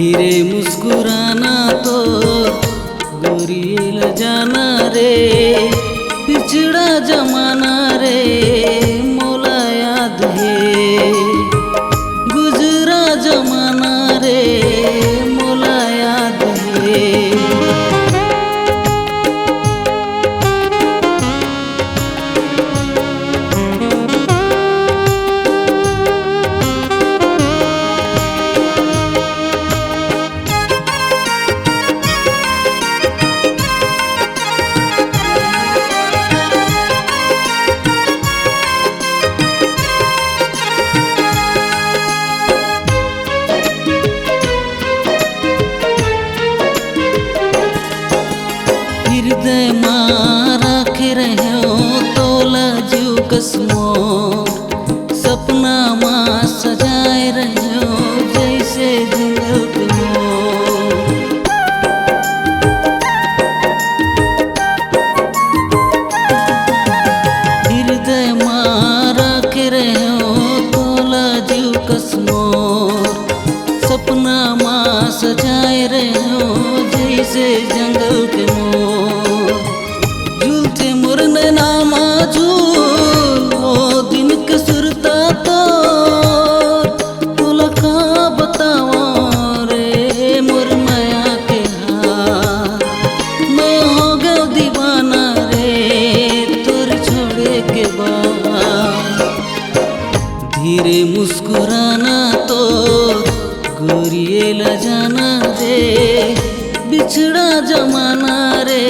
धीरे मुस्कुराना तो गोरी ल जाना रे, पिछड़ा जमाना रे मोला याद है, गुजरा जमाना रे मोला याद है। हृदय मारा के रहो तोला जीव कसमो, सपना माँ सजाए रहो जैसे जंगल पे मोर। हृदय मारा के रहो तोला जीव कसमो, सपना माँ सजाए रहो जैसे जंगल के मोर। झूलते मोर नैनामा झूल वो दिन के सुरता तो तोला का बतावा रे मोर माया के हाल। मैं हो गया दीवाना रे तोर छोड़े के बाद। धीरे मुस्कुराना तो गोरिये ल जाना रे, बिछड़ा जमाना रे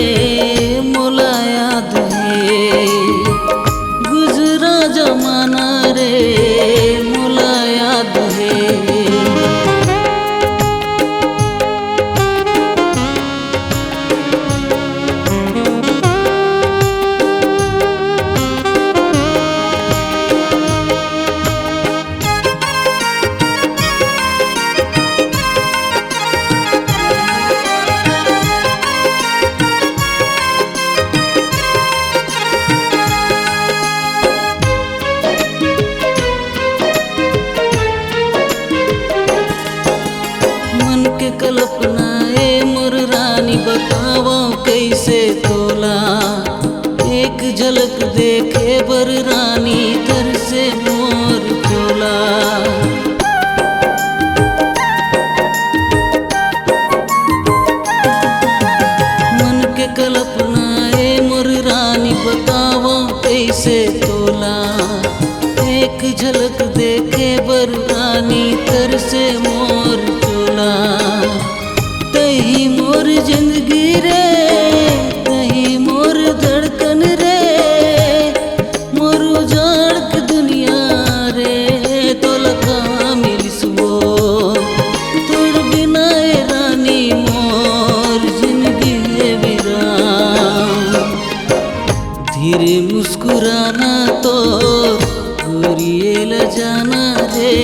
मोला याद है, गुजरा जमाना रे मोला याद है। के कल्पना ए मोर रानी बतावा कैसे तोला, एक झलक देखे बर रानी तर से मोर चोला। मन के कल्पना ए मोर रानी बतावा कैसे तोला, एक झलक देखे बर रानी तर से मोर चोला। तही मोर जिंदगी रे, तही मोर धड़कन रे, मोर उजाड़ के दुनिया रे तोला का मिलसबो। तोड़ बिना ए रानी मोर जिंदगी है वीरान। धीरे मुस्कुराना तो गोरिये ल जाना रे,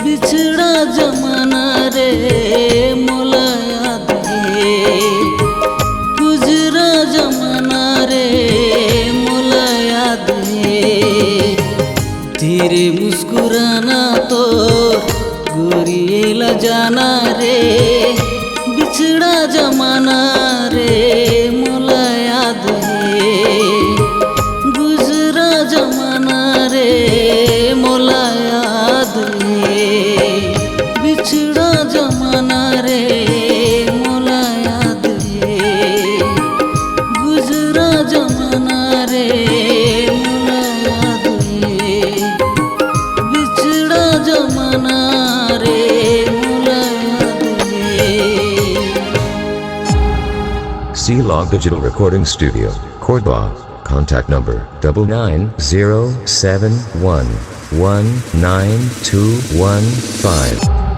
बिछड़ा जमाना रे मोला याद है, गुजरा जमाना रे मोला याद है। धीरे मुस्कुराना तो गोरिये ल जाना रे, बिछड़ा जमाना रे मोला याद है, गुजरा जमाना रे मोला याद है, बिछड़ा जमाना रे मोला याद है, गुजरा जमाना रे मोला याद है, बिछड़ा जमाना रे मोला याद है। C-Log Digital Recording Studio, Cordoba. Contact number 99071192115.